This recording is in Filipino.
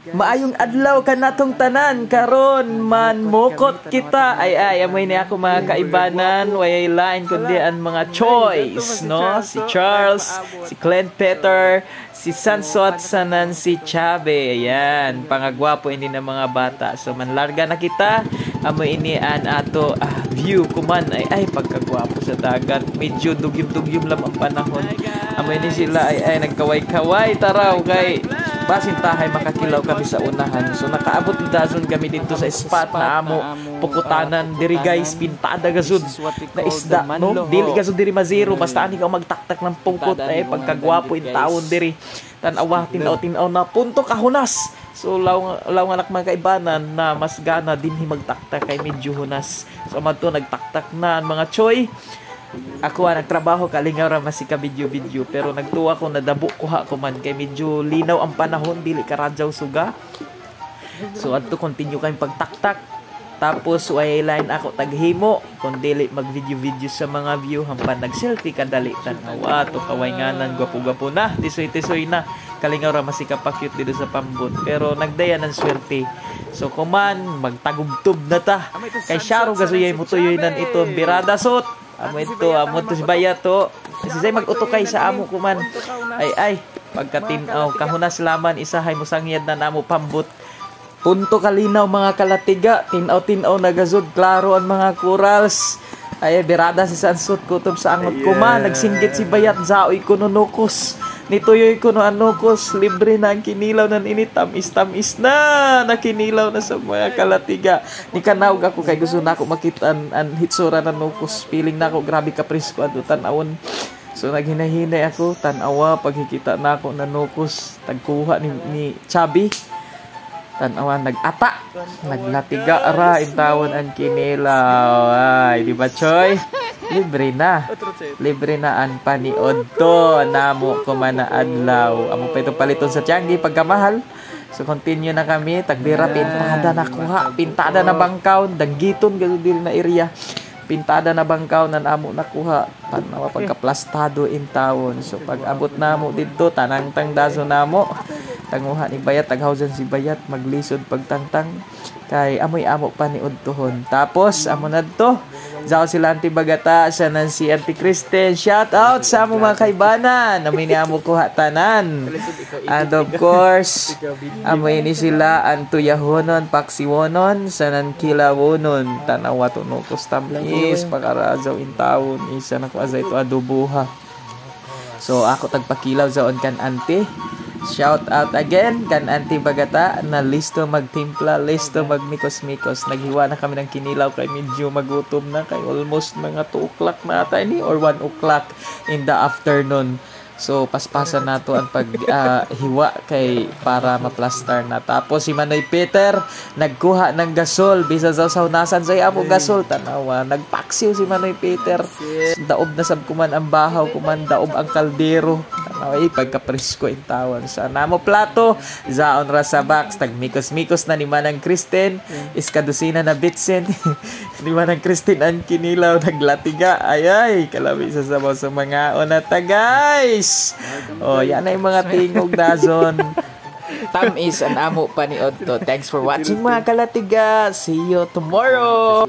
Maayong adlaw ka natong tanan karon man mukot kita ay amoy ni ako mga kaibanan way lain kundi ang mga choice no si Charles, si Clint Peter, si Sansot sanan si Chabe ayan pangagwapo ini na mga bata so manlarga na kita amoy ini an ato view kuman ay pagkagwapo sa dagat medyo dugyom-dugyom lang ang panahon amoy ni sila ay nagkaway-kaway taraw kay basin tahay makakilaw kami sa unahan. So nakaabot ni Dazon kami dito sa spot na amo pukutanan diri guys pintada gazud na isda no. Dili gazud diri mazero basta ani ka magtaktak ng pungkot ay pagkagwapo in taon diri. Tan-awa tinaw na punto kahunas. So law nga mga kaibanan na mas gana dinhi magtaktak kay medyo hunas. So madto nagtaktak na ang mga choy. Ako nagtrabaho kalingaw ra masika video pero nagtuwa ko nadabo kuha ko man kay medyo linaw ang panahon dili karadyaw suga. So adto continue kay pagtaktak tapos way line ako taghimo kun dili mag video sa mga view hampan nag selfie kadali tan-awa to kawaynganan gwapo-gwapo na tisoy na kalingaw ra masika pa cute dito sa Pambot pero nagdaya ng swerte. So kuman magtagubtob na ta kay Sharo gasuyay mutuyoy nan ito birada sot amo to si Bayat to kasi mag-utokay sa amo kuman ay pagkatinaw kahunas laman isahay mo sangyad na namo Pambot punto kalinaw mga kalatiga tinaw na gazud klaro ang mga corals ay birada si Sansot kutob sa angot kuman nagsinggit si Bayat zaoy kuno nukos nituyoy kuno anukos libre na ang kinilaw nan ini tamis na nakinilaw na sa mga kalatiga ni kanawg ako kay gusto na ako makita an hitsura nan nukos feeling na ako grabe ka presko adto tan-awon so naghinahinay ako tan-awa paghikita na ako nan nukos tagkuha ni Chabi tan-awa nag-ata naglatiga ra intawon ang kinilaw ay di ba choy libre na ang paniod to namo kumana adlaw amo pa ito paliton sa Tianggi pagkamahal so continue na kami tagbira pintada na kuha pintada na bangkaw daggiton gado diri na area pintada na bangkaw nan amo nakuha panawa pagkaplastado in tawon so pag abot namo didto tanang tangdaso namo tanguha ni Bayat taghawsan si Bayat maglisod pagtangtang kay amoy-amo pa ni udtohon tapos amo nadto Zao sila Auntie Bagata sa si Auntie Kristen shout out sa amo mga kaibanan amoy ni amo kuha tanan and of course amoy ni sila Antuyahonon Paksiwonon sa Kilawonon tanawa tunukos tamis pagarazaw in taon isa na ko azay to adobuha so ako tagpakilaw zaon kan Auntie shout out again kan Auntie Bagata na listo magtimpla, listo magmikos-mikos. Naghiwa na kami ng kinilaw kay medyo magutom na kay almost mga 2 o'clock na ata ni or 1 o'clock in the afternoon. So paspasan nato ang paghiwa kay para maplastar na. Tapos si Manoy Peter nagkuha ng gasol bisa sa saunasan say amo gasol tanawa nagpaksiw si Manoy Peter daob na sab kuman ang bahaw kuman daob ang kaldero tanawa pagkapresko in tawon sa namo plato zaon ra sa box tagmikos-mikos na ni Manang Kristen iskadusina na bitsen ni Manang Kristen ang kinilaw naglatiga ay kalabi sa sabaw sa mga onata guys. Oh, yan na yung mga tingog Dazon. Tamis ang amo pa ni Odto. Thanks for watching mga kalatiga. See you tomorrow.